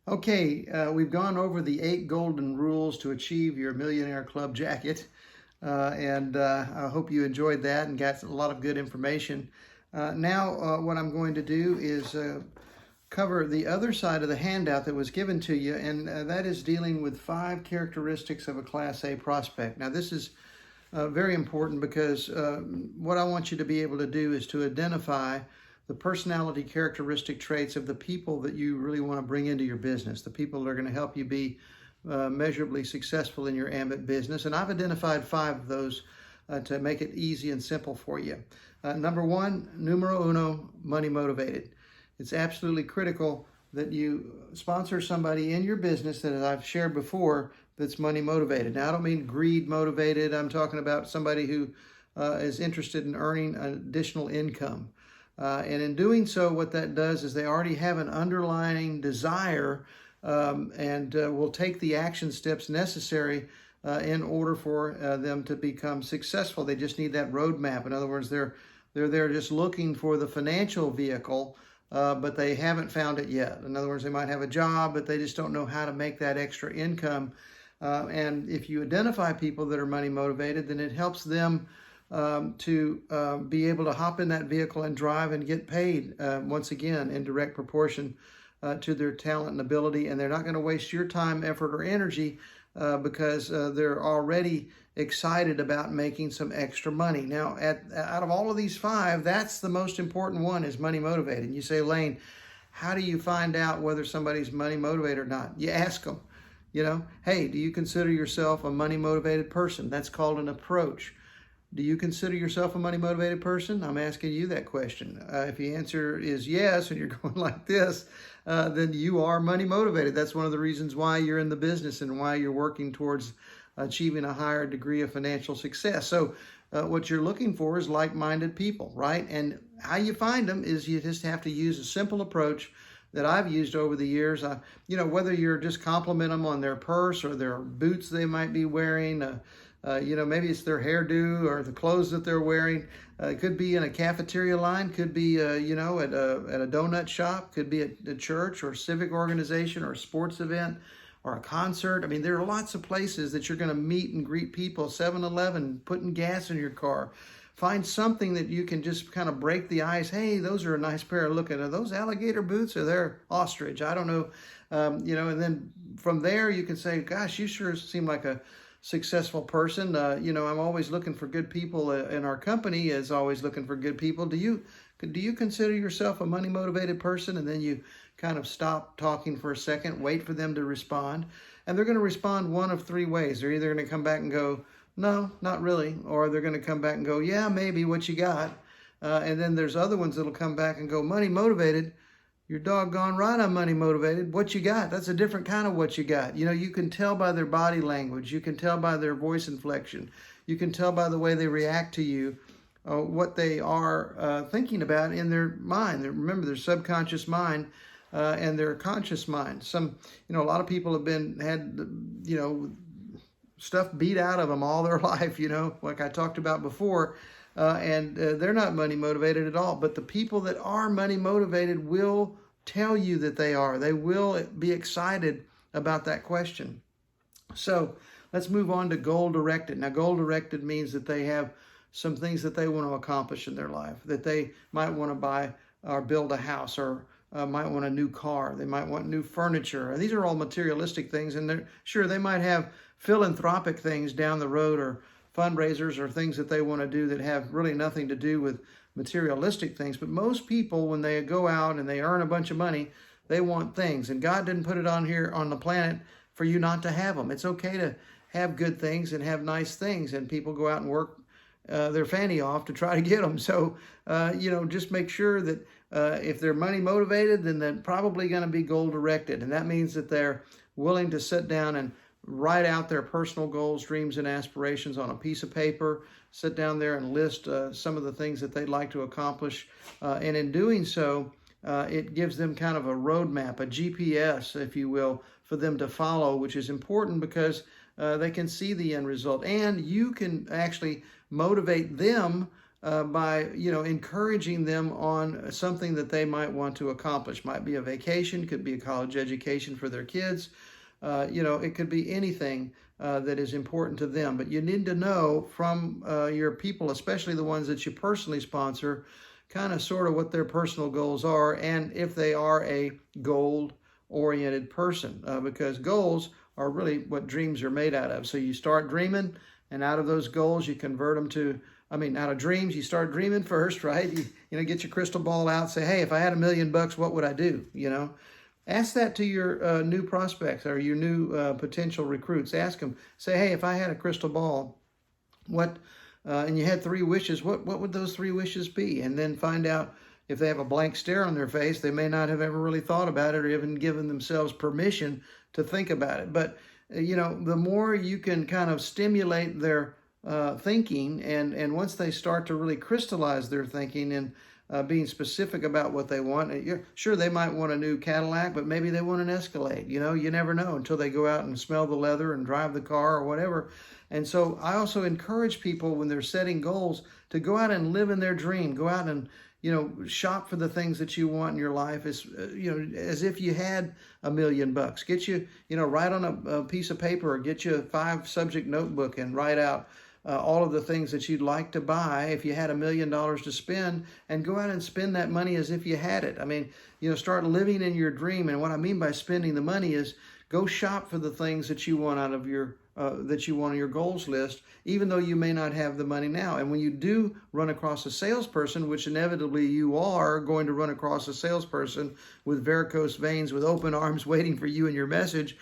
Okay, we've gone over the 8 golden rules to achieve your Millionaire Club jacket, and I hope you enjoyed that and got a lot of good information. Now, what I'm going to do is cover the other side of the handout that was given to you, and that is dealing with 5 characteristics of a Class A prospect. Now, this is very important because what I want you to be able to do is to identify the personality characteristic traits of the people that you really want to bring into your business, the people that are going to help you be measurably successful in your Ambit business. And I've identified 5 of those to make it easy and simple for you. Number 1, numero uno, money motivated. It's absolutely critical that you sponsor somebody in your business that, as I've shared before, that's money motivated. Now, I don't mean greed motivated. I'm talking about somebody who is interested in earning additional income. And in doing so, what that does is they already have an underlying desire and will take the action steps necessary in order for them to become successful. They just need that roadmap. In other words, they're there just looking for the financial vehicle, but they haven't found it yet. In other words, they might have a job, but they just don't know how to make that extra income. And if you identify people that are money motivated, then it helps them to be able to hop in that vehicle and drive and get paid, once again, in direct proportion to their talent and ability. And they're not going to waste your time, effort, or energy because they're already excited about making some extra money. Now, out of all of these 5, that's the most important one, is money motivated. And you say, Lane, how do you find out whether somebody's money motivated or not? You ask them. Hey, do you consider yourself a money motivated person? That's called an approach. Do you consider yourself a money motivated person? I'm asking you that question. If the answer is yes, and you're going like this, then you are money motivated. That's one of the reasons why you're in the business and why you're working towards achieving a higher degree of financial success. So what you're looking for is like-minded people, right? And how you find them is you just have to use a simple approach that I've used over the years. Whether you're just compliment them on their purse or their boots they might be wearing, maybe it's their hairdo or the clothes that they're wearing. It could be in a cafeteria line, could be, at a donut shop, could be at a church or civic organization or a sports event or a concert. I mean, there are lots of places that you're going to meet and greet people. 7-Eleven, putting gas in your car. Find something that you can just kind of break the ice. Hey, those are a nice pair. Looking, are those alligator boots or they're ostrich? I don't know. And then from there you can say, gosh, you sure seem like a successful person. I'm always looking for good people, and our company is always looking for good people. Do you consider yourself a money motivated person? And then you kind of stop talking for a second, wait for them to respond. And they're going to respond one of 3 ways. They're either going to come back and go, no, not really. Or they're going to come back and go, yeah, maybe, what you got? And then there's other ones that'll come back and go, money motivated. You're doggone right, I'm money motivated. What you got? That's a different kind of what you got. You can tell by their body language. You can tell by their voice inflection. You can tell by the way they react to you what they are thinking about in their mind. Remember, their subconscious mind and their conscious mind. A lot of people have had stuff beat out of them all their life, like I talked about before. And they're not money motivated at all. But the people that are money motivated will tell you that they are. They will be excited about that question. So let's move on to goal directed. Now, goal directed means that they have some things that they want to accomplish in their life, that they might want to buy or build a house, or might want a new car. They might want new furniture. And these are all materialistic things. And they might have philanthropic things down the road, or fundraisers, or things that they want to do that have really nothing to do with materialistic things. But most people, when they go out and they earn a bunch of money, they want things. And God didn't put it on here on the planet for you not to have them. It's okay to have good things and have nice things. And people go out and work their fanny off to try to get them. So, just make sure that if they're money motivated, then they're probably going to be goal directed. And that means that they're willing to sit down and write out their personal goals, dreams, and aspirations on a piece of paper, sit down there and list some of the things that they'd like to accomplish. And in doing so, it gives them kind of a roadmap, a GPS, if you will, for them to follow, which is important because they can see the end result. And you can actually motivate them by, encouraging them on something that they might want to accomplish. Might be a vacation, could be a college education for their kids. It could be anything that is important to them. But you need to know from your people, especially the ones that you personally sponsor, kind of sort of what their personal goals are, and if they are a goal-oriented person, because goals are really what dreams are made out of. So you start dreaming, and out of those goals, you convert them to, out of dreams, you start dreaming first, right? You get your crystal ball out, say, hey, if I had $1 million, what would I do? Ask that to your new prospects or your new potential recruits. Ask them, say, hey, if I had a crystal ball, and you had 3 wishes, what would those 3 wishes be? And then find out if they have a blank stare on their face, they may not have ever really thought about it or even given themselves permission to think about it. But, the more you can kind of stimulate their thinking, and once they start to really crystallize their thinking and being specific about what they want. Sure, they might want a new Cadillac, but maybe they want an Escalade. You never know until they go out and smell the leather and drive the car or whatever. And so I also encourage people when they're setting goals to go out and live in their dream. Go out and, shop for the things that you want in your life as if you had $1 million. Get you, write on a piece of paper or get you a 5-subject notebook and write out all of the things that you'd like to buy if you had $1 million to spend, and go out and spend that money as if you had it. Start living in your dream. And what I mean by spending the money is go shop for the things that you want out of your that you want on your goals list, even though you may not have the money now. And when you do run across a salesperson, which inevitably you are going to run across a salesperson with varicose veins, with open arms waiting for you and your message,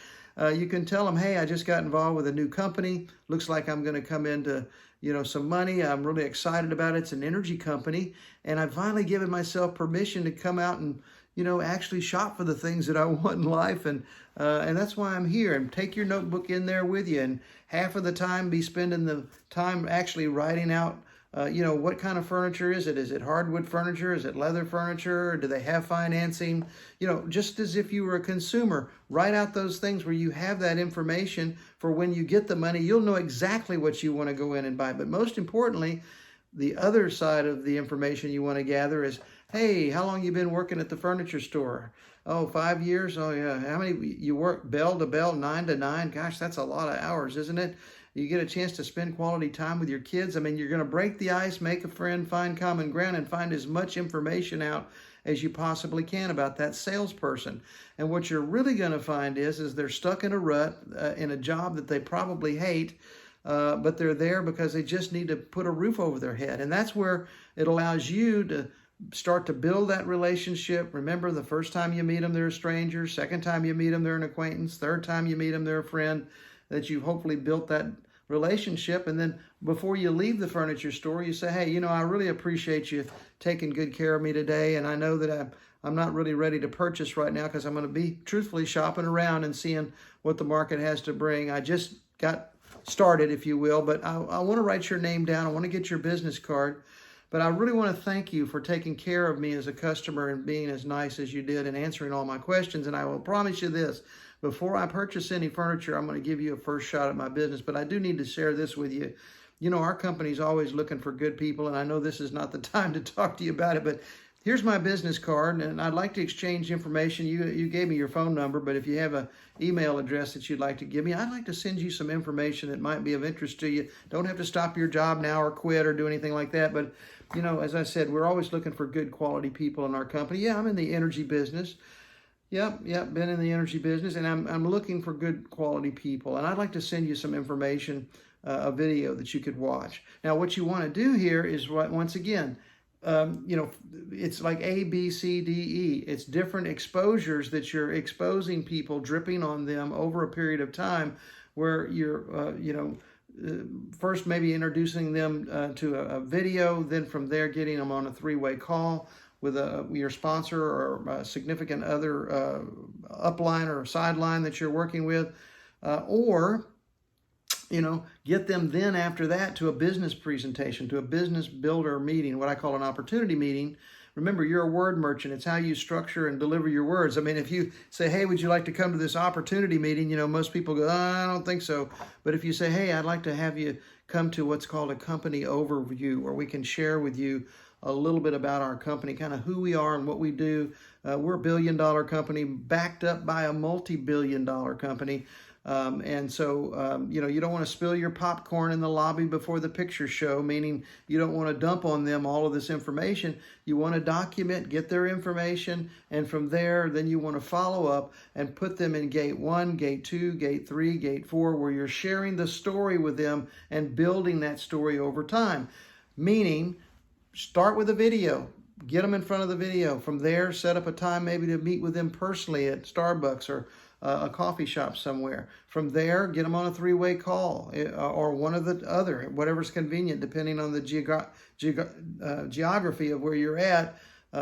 you can tell them, hey, I just got involved with a new company. Looks like I'm going to come into, some money. I'm really excited about it. It's an energy company. And I've finally given myself permission to come out and, actually shop for the things that I want in life. And that's why I'm here. And take your notebook in there with you. And half of the time be spending the time actually writing out, what kind of furniture is it? Is it hardwood furniture? Is it leather furniture? Do they have financing? Just as if you were a consumer, write out those things where you have that information for when you get the money, you'll know exactly what you want to go in and buy. But most importantly, the other side of the information you want to gather is, hey, how long you been working at the furniture store? Oh, 5 years? Oh, yeah. How many you work bell to bell, 9 to 9? Gosh, that's a lot of hours, isn't it? You get a chance to spend quality time with your kids. You're going to break the ice, make a friend, find common ground, and find as much information out as you possibly can about that salesperson. And what you're really going to find is they're stuck in a rut, in a job that they probably hate, but they're there because they just need to put a roof over their head. And that's where it allows you to start to build that relationship. Remember, the first time you meet them, they're a stranger. Second time you meet them, they're an acquaintance. Third time you meet them, they're a friend. That you've hopefully built that relationship. And then before you leave the furniture store, you say, hey, I really appreciate you taking good care of me today. And I know that I'm not really ready to purchase right now because I'm going to be truthfully shopping around and seeing what the market has to bring. I just got started, if you will, but I want to write your name down. I want to get your business card. But I really want to thank you for taking care of me as a customer and being as nice as you did and answering all my questions. And I will promise you this, before I purchase any furniture, I'm going to give you a first shot at my business. But I do need to share this with you. Our company's always looking for good people, and I know this is not the time to talk to you about it, but here's my business card, and I'd like to exchange information. You gave me your phone number, but if you have an email address that you'd like to give me, I'd like to send you some information that might be of interest to you. Don't have to stop your job now or quit or do anything like that, but as I said, we're always looking for good quality people in our company. Yeah, I'm in the energy business. Yep, been in the energy business, and I'm looking for good quality people. And I'd like to send you some information, a video that you could watch. Now, what you want to do here is, once again, it's like A, B, C, D, E. It's different exposures that you're exposing people, dripping on them over a period of time, where you're, first maybe introducing them to a video, then from there getting them on a 3-way call with your sponsor or a significant other upline or sideline that you're working with, or get them then after that to a business presentation, to a business builder meeting, what I call an opportunity meeting, Remember, you're a word merchant. It's how you structure and deliver your words. I mean, if you say, hey, would you like to come to this opportunity meeting? You know, most people go, I don't think so. But if you say, hey, I'd like to have you come to what's called a company overview, where we can share with you a little bit about our company, kind of who we are and what we do. We're a billion-dollar company backed up by a multi-billion-dollar company. And so, you know, you don't want to spill your popcorn in the lobby before the picture show, meaning you don't want to dump on them all of this information. You want to document, get their information, and from there, then you want to follow up and put them in gate 1, gate 2, gate 3, gate 4, where you're sharing the story with them and building that story over time. Meaning, start with a video. Get them in front of the video. From there, set up a time maybe to meet with them personally at Starbucks or a coffee shop somewhere. From there, get them on a 3-way call or one of the other, whatever's convenient, depending on the geography of where you're at.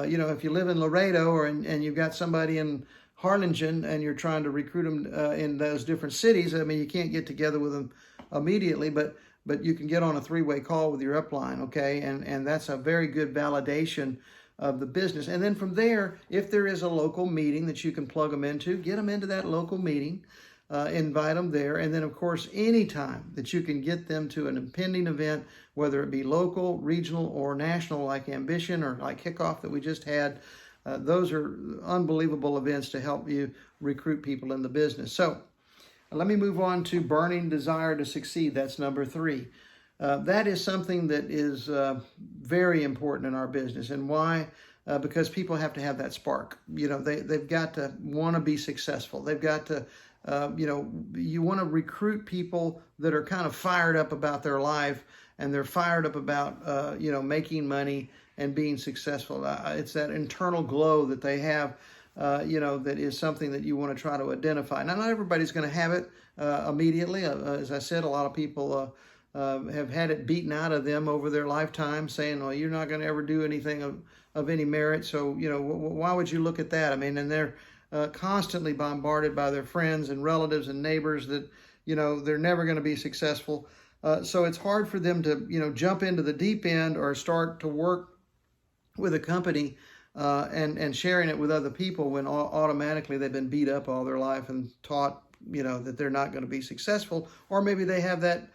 You know, if you live in Laredo and you've got somebody in Harlingen and you're trying to recruit them in those different cities, I mean, you can't get together with them immediately, but you can get on a 3-way call with your upline, okay? And that's a very good validation of the business. And then from there, if there is a local meeting that you can plug them into, get them into that local meeting, invite them there. And then, of course, anytime that you can get them to an impending event, whether it be local, regional, or national, like Ambition or like Kickoff that we just had, those are unbelievable events to help you recruit people in the business. So let me move on to burning desire to succeed. That's number 3. That is something that is very important in our business. And why? Because people have to have that spark. You know, they've got to want to be successful. They've got to, you know, you want to recruit people that are kind of fired up about their life and they're fired up about, you know, making money and being successful. It's that internal glow that they have, you know, that is something that you want to try to identify. Now, not everybody's going to have it immediately. As I said, a lot of people have had it beaten out of them over their lifetime, saying, well, you're not going to ever do anything of any merit. So, you know, why would you look at that? I mean, and they're constantly bombarded by their friends and relatives and neighbors that, you know, they're never going to be successful. So it's hard for them to, you know, jump into the deep end or start to work with a company and sharing it with other people when automatically they've been beat up all their life and taught, you know, that they're not going to be successful. Or maybe they have that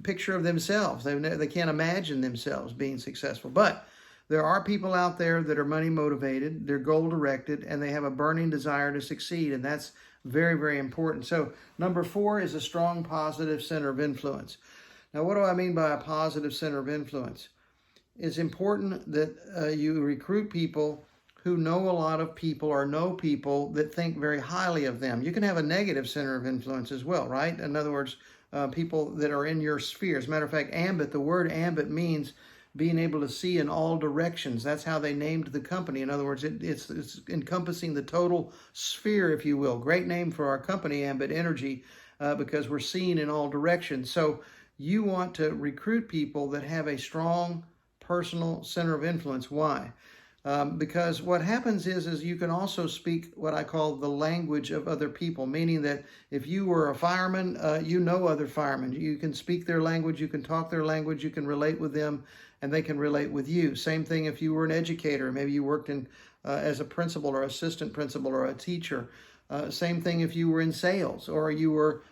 picture of themselves. They can't imagine themselves being successful. But there are people out there that are money motivated, they're goal directed, and they have a burning desire to succeed. And that's very, very important. So number 4 is a strong positive center of influence. Now, what do I mean by a positive center of influence? It's important that you recruit people who know a lot of people or know people that think very highly of them. You can have a negative center of influence as well, right? In other words, people that are in your sphere. As a matter of fact, ambit, the word ambit means being able to see in all directions. That's how they named the company. In other words, it's encompassing the total sphere, if you will. Great name for our company, Ambit Energy, because we're seeing in all directions. So you want to recruit people that have a strong personal center of influence. Why? Because what happens is you can also speak what I call the language of other people, meaning that if you were a fireman, you know other firemen. You can speak their language, you can talk their language, you can relate with them, and they can relate with you. Same thing if you were an educator. Maybe you worked in as a principal or assistant principal or a teacher. Same thing if you were in sales or you were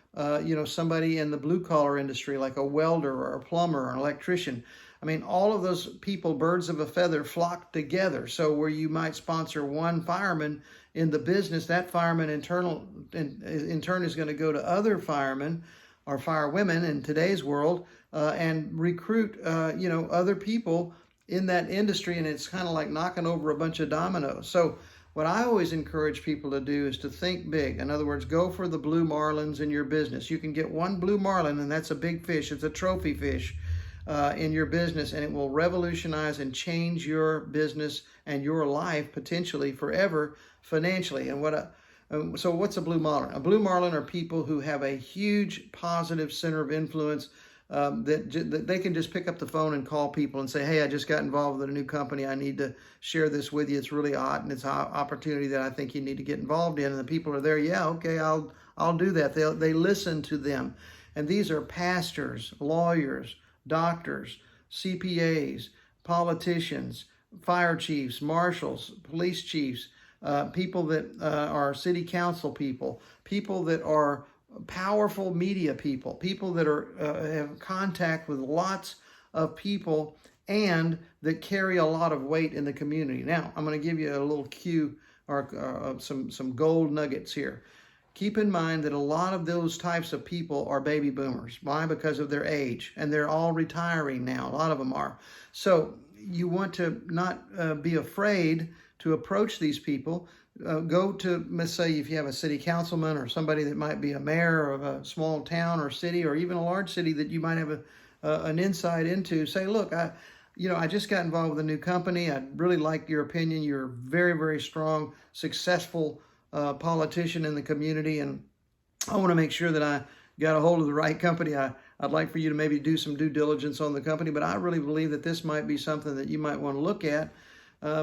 you know, somebody in the blue-collar industry like a welder or a plumber or an electrician. I mean, all of those people, birds of a feather, flock together. So where you might sponsor one fireman in the business, that fireman in turn is going to go to other firemen or firewomen in today's world and recruit, you know, other people in that industry. And it's kind of like knocking over a bunch of dominoes. So what I always encourage people to do is to think big. In other words, go for the blue marlins in your business. You can get one blue marlin, and that's a big fish. It's a trophy fish. In your business, and it will revolutionize and change your business and your life potentially forever financially. And so what's a blue marlin? A blue marlin are people who have a huge positive center of influence that they can just pick up the phone and call people and say, hey, I just got involved with a new company. I need to share this with you. It's really hot and it's an opportunity that I think you need to get involved in. And the people are there. Yeah, okay, I'll do that. They listen to them. And these are pastors, lawyers, doctors, CPAs, politicians, fire chiefs, marshals, police chiefs, people that are city council people, people that are powerful media people, people that are have contact with lots of people and that carry a lot of weight in the community. Now, I'm going to give you a little cue or some gold nuggets here. Keep in mind that a lot of those types of people are baby boomers. Why? Because of their age, and they're all retiring now. A lot of them are. So you want to not be afraid to approach these people. Go to, let's say, if you have a city councilman or somebody that might be a mayor of a small town or city or even a large city that you might have an insight into. Say, look, I just got involved with a new company. I'd really like your opinion. You're a very, very strong, successful politician in the community, and I want to make sure that I got a hold of the right company. I'd like for you to maybe do some due diligence on the company, but I really believe that this might be something that you might want to look at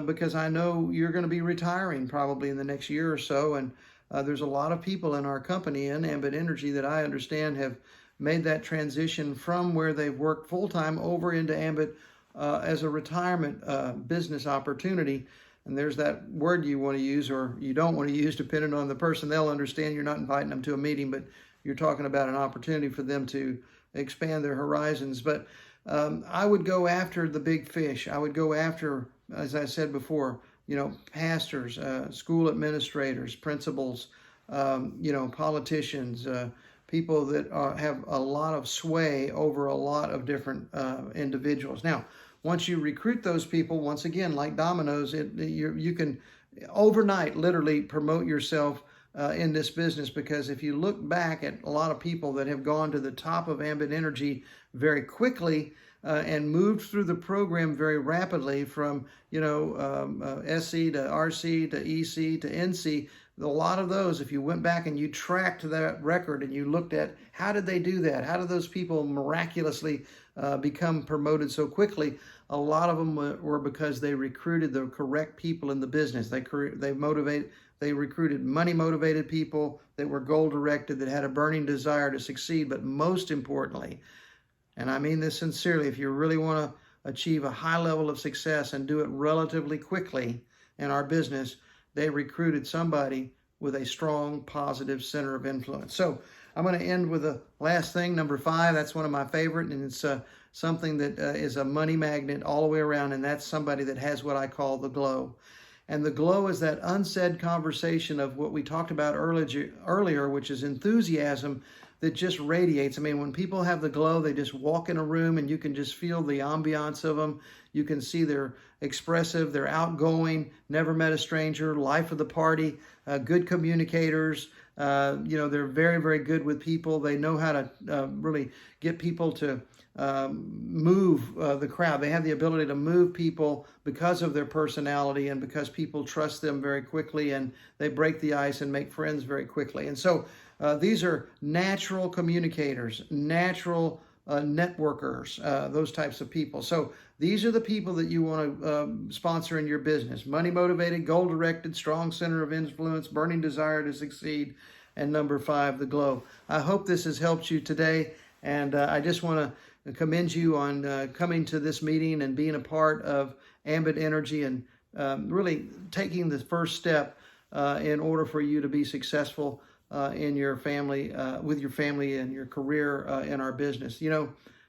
because I know you're going to be retiring probably in the next year or so, and there's a lot of people in our company in Ambit Energy that I understand have made that transition from where they've worked full-time over into Ambit as a retirement business opportunity. And there's that word you want to use or you don't want to use, depending on the person. They'll understand you're not inviting them to a meeting, but you're talking about an opportunity for them to expand their horizons. But I would go after the big fish. I would go after, as I said before, pastors, school administrators, principals, politicians, people that have a lot of sway over a lot of different individuals. Now, once you recruit those people, once again, like dominoes, you can overnight literally promote yourself in this business, because if you look back at a lot of people that have gone to the top of Ambit Energy very quickly and moved through the program very rapidly from SC to RC to EC to NC, a lot of those, if you went back and you tracked that record and you looked at how did they do that, how did those people miraculously become promoted so quickly, a lot of them were because they recruited the correct people in the business. They recruited money-motivated people that were goal-directed, that had a burning desire to succeed. But most importantly, and I mean this sincerely, if you really want to achieve a high level of success and do it relatively quickly in our business, they recruited somebody with a strong, positive center of influence. So I'm going to end with the last thing, number 5. That's one of my favorite, and it's something that is a money magnet all the way around, and that's somebody that has what I call the glow. And the glow is that unsaid conversation of what we talked about earlier, which is enthusiasm that just radiates. I mean, when people have the glow, they just walk in a room and you can just feel the ambiance of them. You can see they're expressive, they're outgoing, never met a stranger, life of the party, good communicators. They're very, very good with people. They know how to really get people to move the crowd. They have the ability to move people because of their personality and because people trust them very quickly, and they break the ice and make friends very quickly. And so these are natural communicators, natural networkers, those types of people. So these are the people that you want to sponsor in your business. Money-motivated, goal-directed, strong center of influence, burning desire to succeed, and number 5, the glow. I hope this has helped you today, and I just want to commend you on coming to this meeting and being a part of Ambit Energy and really taking the first step in order for you to be successful in your family, with your family and your career in our business.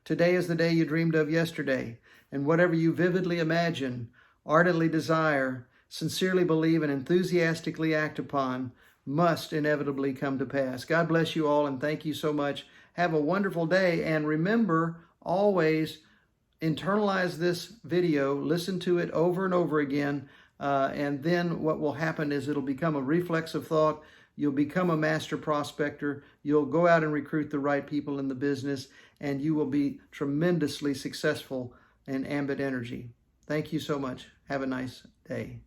Today is the day you dreamed of yesterday, and whatever you vividly imagine, ardently desire, sincerely believe, and enthusiastically act upon must inevitably come to pass. God bless you all, and thank you so much. Have a wonderful day, and remember, always internalize this video, listen to it over and over again, and then what will happen is it'll become a reflexive thought. You'll become a master prospector. You'll go out and recruit the right people in the business, and you will be tremendously successful in Ambit Energy. Thank you so much. Have a nice day.